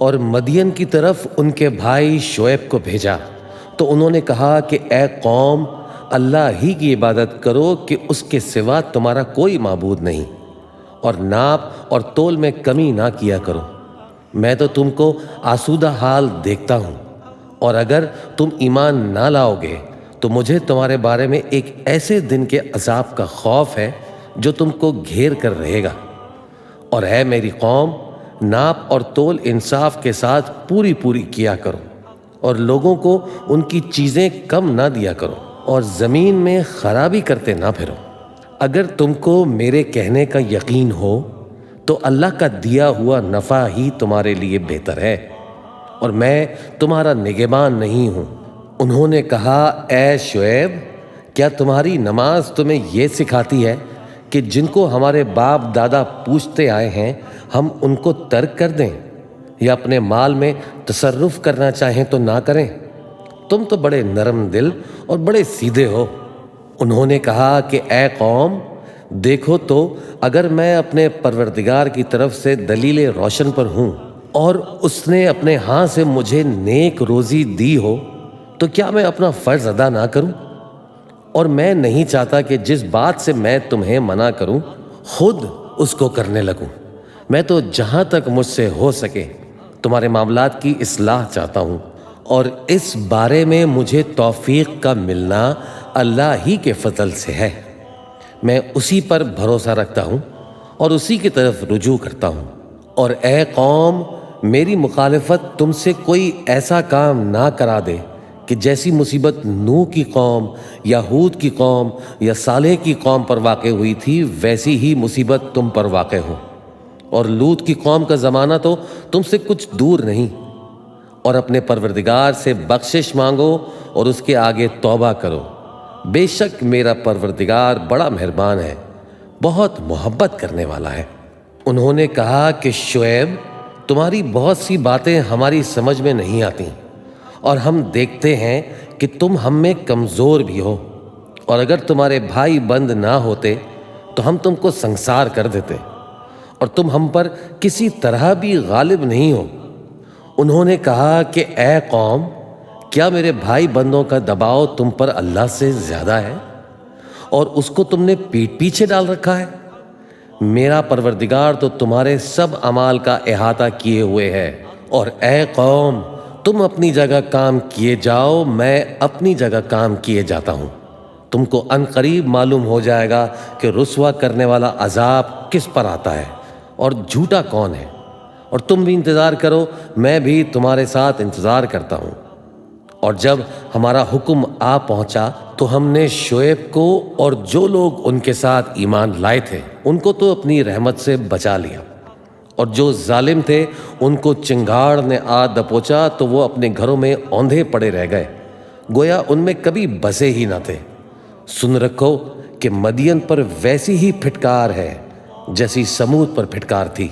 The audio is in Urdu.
اور مدین کی طرف ان کے بھائی شعیب کو بھیجا تو انہوں نے کہا کہ اے قوم، اللہ ہی کی عبادت کرو کہ اس کے سوا تمہارا کوئی معبود نہیں، اور ناپ اور تول میں کمی نہ کیا کرو۔ میں تو تم کو آسودہ حال دیکھتا ہوں، اور اگر تم ایمان نہ لاؤ گے تو مجھے تمہارے بارے میں ایک ایسے دن کے عذاب کا خوف ہے جو تم کو گھیر کر رہے گا۔ اور اے میری قوم، ناپ اور تول انصاف کے ساتھ پوری کیا کرو، اور لوگوں کو ان کی چیزیں کم نہ دیا کرو، اور زمین میں خرابی کرتے نہ پھرو۔ اگر تم کو میرے کہنے کا یقین ہو تو اللہ کا دیا ہوا نفع ہی تمہارے لیے بہتر ہے، اور میں تمہارا نگہبان نہیں ہوں۔ انہوں نے کہا اے شعیب، کیا تمہاری نماز تمہیں یہ سکھاتی ہے کہ جن کو ہمارے باپ دادا پوچھتے آئے ہیں ہم ان کو ترک کر دیں، یا اپنے مال میں تصرف کرنا چاہیں تو نہ کریں؟ تم تو بڑے نرم دل اور بڑے سیدھے ہو۔ انہوں نے کہا کہ اے قوم، دیکھو تو اگر میں اپنے پروردگار کی طرف سے دلیل روشن پر ہوں اور اس نے اپنے ہاں سے مجھے نیک روزی دی ہو تو کیا میں اپنا فرض ادا نہ کروں؟ اور میں نہیں چاہتا کہ جس بات سے میں تمہیں منع کروں خود اس کو کرنے لگوں۔ میں تو جہاں تک مجھ سے ہو سکے تمہارے معاملات کی اصلاح چاہتا ہوں، اور اس بارے میں مجھے توفیق کا ملنا اللہ ہی کے فضل سے ہے۔ میں اسی پر بھروسہ رکھتا ہوں اور اسی کی طرف رجوع کرتا ہوں۔ اور اے قوم، میری مخالفت تم سے کوئی ایسا کام نہ کرا دے کہ جیسی مصیبت نوح کی قوم یا ہود کی قوم یا صالح کی قوم پر واقع ہوئی تھی ویسی ہی مصیبت تم پر واقع ہو۔ اور لوط کی قوم کا زمانہ تو تم سے کچھ دور نہیں۔ اور اپنے پروردگار سے بخشش مانگو اور اس کے آگے توبہ کرو، بے شک میرا پروردگار بڑا مہربان ہے، بہت محبت کرنے والا ہے۔ انہوں نے کہا کہ شعیب، تمہاری بہت سی باتیں ہماری سمجھ میں نہیں آتی، اور ہم دیکھتے ہیں کہ تم ہم میں کمزور بھی ہو، اور اگر تمہارے بھائی بند نہ ہوتے تو ہم تم کو سنسار کر دیتے، اور تم ہم پر کسی طرح بھی غالب نہیں ہو۔ انہوں نے کہا کہ اے قوم، کیا میرے بھائی بندوں کا دباؤ تم پر اللہ سے زیادہ ہے، اور اس کو تم نے پیٹھ پیچھے ڈال رکھا ہے؟ میرا پروردگار تو تمہارے سب اعمال کا احاطہ کیے ہوئے ہے۔ اور اے قوم، تم اپنی جگہ کام کیے جاؤ، میں اپنی جگہ کام کیے جاتا ہوں۔ تم کو ان قریب معلوم ہو جائے گا کہ رسوا کرنے والا عذاب کس پر آتا ہے اور جھوٹا کون ہے۔ اور تم بھی انتظار کرو، میں بھی تمہارے ساتھ انتظار کرتا ہوں۔ اور جب ہمارا حکم آ پہنچا تو ہم نے شعیب کو اور جو لوگ ان کے ساتھ ایمان لائے تھے ان کو تو اپنی رحمت سے بچا لیا، اور جو ظالم تھے ان کو چنگاڑ نے آ دبوچا تو وہ اپنے گھروں میں اوندھے پڑے رہ گئے، گویا ان میں کبھی بسے ہی نہ تھے۔ سن رکھو کہ مدین پر ویسی ہی پھٹکار ہے جیسی سمود پر پھٹکار تھی۔